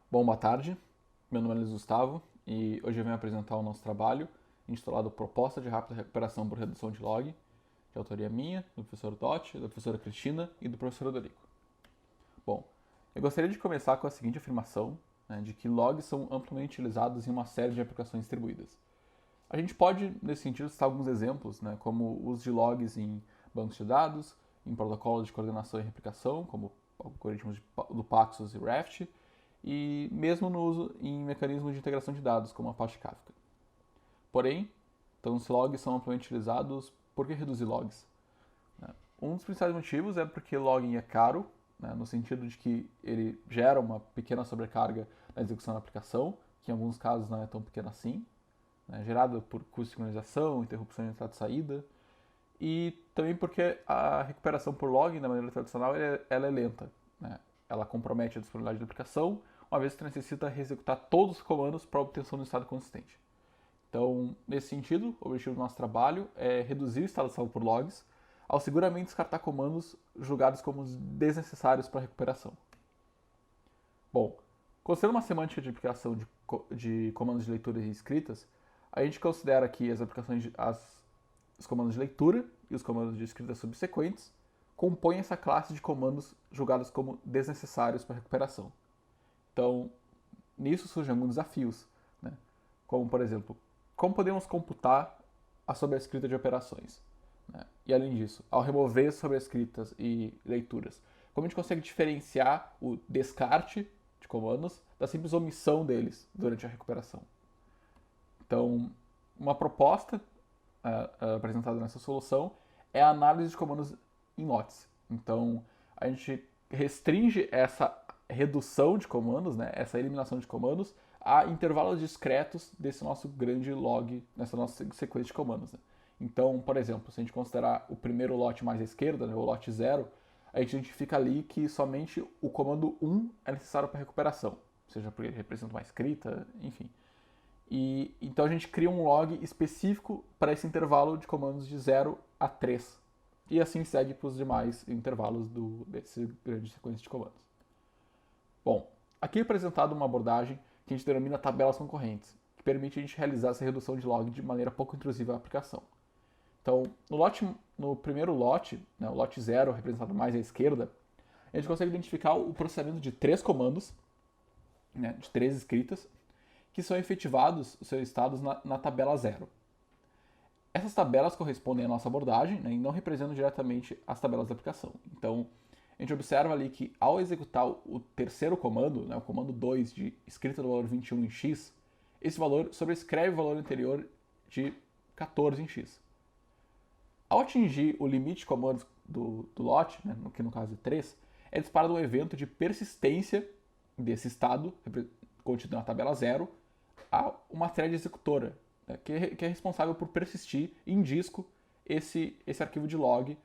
Bom, boa tarde. Meu nome é Luiz Gustavo e hoje eu venho apresentar o nosso trabalho intitulado Proposta de Rápida Recuperação por Redução de Log, de autoria minha, do professor Totti, da professora Cristina e do professor Odorico. Bom, eu gostaria de começar com a seguinte afirmação, de que logs são amplamente utilizados em uma série de aplicações distribuídas. A gente pode, nesse sentido, citar alguns exemplos, como o uso de logs em bancos de dados, em protocolos de coordenação e replicação, como algoritmos do Paxos e Raft, e mesmo no uso em mecanismos de integração de dados, como Apache Kafka. Porém, então, os logs são amplamente utilizados. Por que reduzir logs? Um dos principais motivos é porque logging é caro, no sentido de que ele gera uma pequena sobrecarga na execução da aplicação, que em alguns casos não é tão pequena assim, gerada por custo de sincronização, interrupção de entrada e saída, e também porque a recuperação por logging, da maneira tradicional, ela é lenta. Ela compromete a disponibilidade da aplicação, uma vez que necessita reexecutar todos os comandos para a obtenção de um estado consistente. Então, nesse sentido, o objetivo do nosso trabalho é reduzir o estado salvo por logs, ao seguramente descartar comandos julgados como desnecessários para a recuperação. Bom, considerando uma semântica de aplicação de comandos de leitura e escritas, a gente considera que os comandos de leitura e os comandos de escrita subsequentes compõem essa classe de comandos julgados como desnecessários para a recuperação. Então, nisso surgem alguns desafios, como, por exemplo, como podemos computar a sobrescrita de operações? E, além disso, ao remover sobrescritas e leituras, como a gente consegue diferenciar o descarte de comandos da simples omissão deles durante a recuperação? Então, uma proposta apresentada nessa solução é a análise de comandos em lotes. Então, a gente restringe essa redução de comandos, essa eliminação de comandos, a intervalos discretos desse nosso grande log, nessa nossa sequência de comandos. Então, por exemplo, se a gente considerar o primeiro lote mais à esquerda, o lote 0, a gente identifica ali que somente o comando 1 é necessário para recuperação, seja porque ele representa uma escrita, enfim. E então a gente cria um log específico para esse intervalo de comandos de 0 a 3. E assim segue para os demais intervalos desse grande sequência de comandos. Bom, aqui é apresentado uma abordagem que a gente denomina tabelas concorrentes, que permite a gente realizar essa redução de log de maneira pouco intrusiva à aplicação. Então, no primeiro lote, o lote 0, representado mais à esquerda, a gente consegue identificar o processamento de 3 comandos, de 3 escritas, que são efetivados os seus estados na tabela 0. Essas tabelas correspondem à nossa abordagem, e não representam diretamente as tabelas da aplicação. Então, a gente observa ali que ao executar o terceiro comando, o comando 2 de escrita do valor 21 em x, esse valor sobrescreve o valor anterior de 14 em x. Ao atingir o limite de comandos do lote, que no caso é 3, é disparado um evento de persistência desse estado, contido na tabela 0, a uma thread executora, que é responsável por persistir em disco esse arquivo de log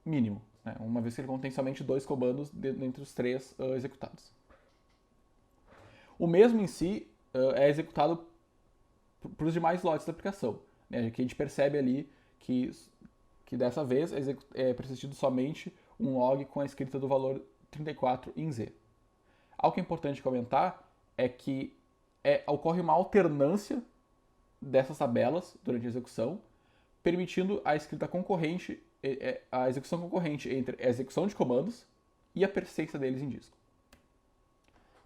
mínimo, uma vez que ele contém somente 2 comandos dentre os 3 executados. O mesmo em si é executado para os demais lotes da aplicação, que a gente percebe ali que dessa vez é persistido somente um log com a escrita do valor 34 em z. Algo que é importante comentar é que ocorre uma alternância dessas tabelas durante a execução, permitindo a escrita concorrente, a execução concorrente entre a execução de comandos e a persistência deles em disco.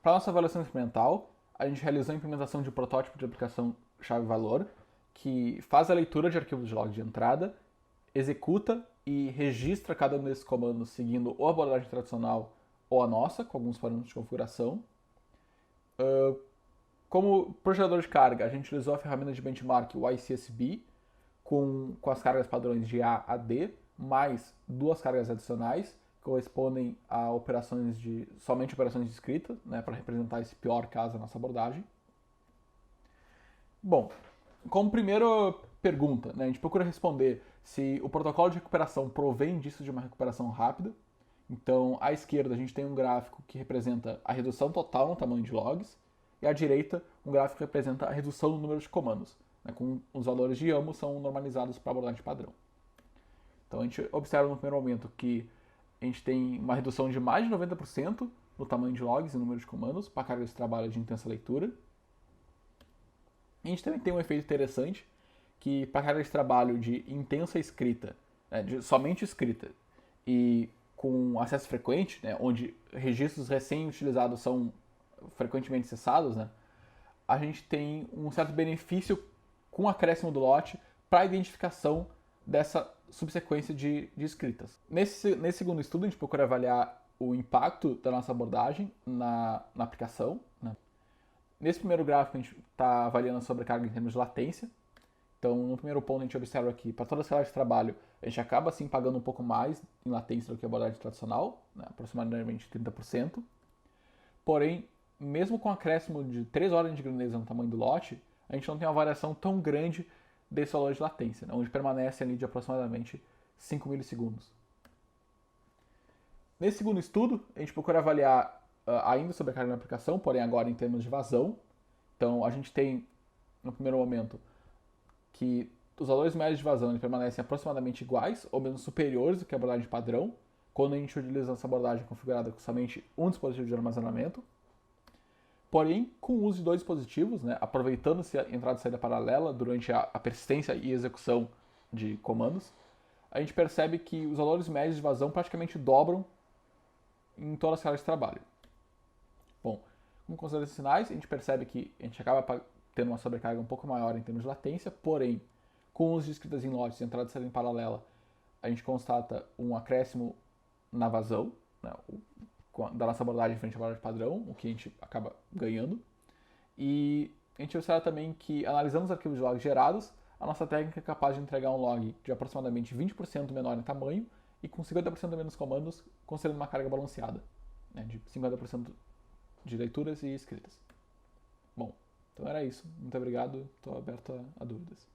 Para a nossa avaliação experimental, a gente realizou a implementação de um protótipo de aplicação chave-valor, que faz a leitura de arquivos de log de entrada, executa e registra cada um desses comandos seguindo ou a abordagem tradicional ou a nossa, com alguns parâmetros de configuração. Como projetador de carga, a gente utilizou a ferramenta de benchmark o ICSB, com as cargas padrões de A a D, mais 2 cargas adicionais, que correspondem a somente operações de escrita, para representar esse pior caso da nossa abordagem. Bom, como primeira pergunta, a gente procura responder se o protocolo de recuperação provém disso de uma recuperação rápida. Então, à esquerda a gente tem um gráfico que representa a redução total no tamanho de logs, e à direita um gráfico que representa a redução no número de comandos, com os valores de ambos são normalizados para a abordagem padrão. Então a gente observa no primeiro momento que a gente tem uma redução de mais de 90% no tamanho de logs e número de comandos para carga de trabalho de intensa leitura. A gente também tem um efeito interessante que para carga de trabalho de intensa escrita, né, de somente escrita, e com acesso frequente, né, onde registros recém-utilizados são frequentemente acessados, né, a gente tem um certo benefício com o acréscimo do lote para a identificação dessa subsequência de escritas. Nesse segundo estudo, a gente procura avaliar o impacto da nossa abordagem na aplicação. Né? Nesse primeiro gráfico, a gente está avaliando a sobrecarga em termos de latência. Então, no primeiro ponto, a gente observa que para toda a escala de trabalho, a gente acaba, assim, pagando um pouco mais em latência do que a abordagem tradicional, né? Aproximadamente 30%. Porém, mesmo com o acréscimo de 3 ordens de grandeza no tamanho do lote, a gente não tem uma variação tão grande desse valor de latência, né? Onde permanece ali de aproximadamente 5 milissegundos. Nesse segundo estudo, a gente procura avaliar ainda sobre a carga na aplicação, porém agora em termos de vazão. Então, a gente tem, no primeiro momento, que os valores médios de vazão permanecem aproximadamente iguais ou menos superiores do que a abordagem padrão, quando a gente utiliza essa abordagem configurada com somente um dispositivo de armazenamento. Porém, com o uso de 2 dispositivos, né, aproveitando-se a entrada e saída paralela durante a persistência e execução de comandos, a gente percebe que os valores médios de vazão praticamente dobram em toda a escala de trabalho. Bom, como considerações finais, a gente percebe que a gente acaba tendo uma sobrecarga um pouco maior em termos de latência, porém, com o uso de escritas em lotes e entrada e saída em paralela, a gente constata um acréscimo na vazão, né, da nossa abordagem frente à abordagem padrão, o que a gente acaba ganhando. E a gente observa também que, analisando os arquivos de log gerados, a nossa técnica é capaz de entregar um log de aproximadamente 20% menor em tamanho e com 50% menos comandos, considerando uma carga balanceada, né, de 50% de leituras e escritas. Bom, então era isso. Muito obrigado. Estou aberto a dúvidas.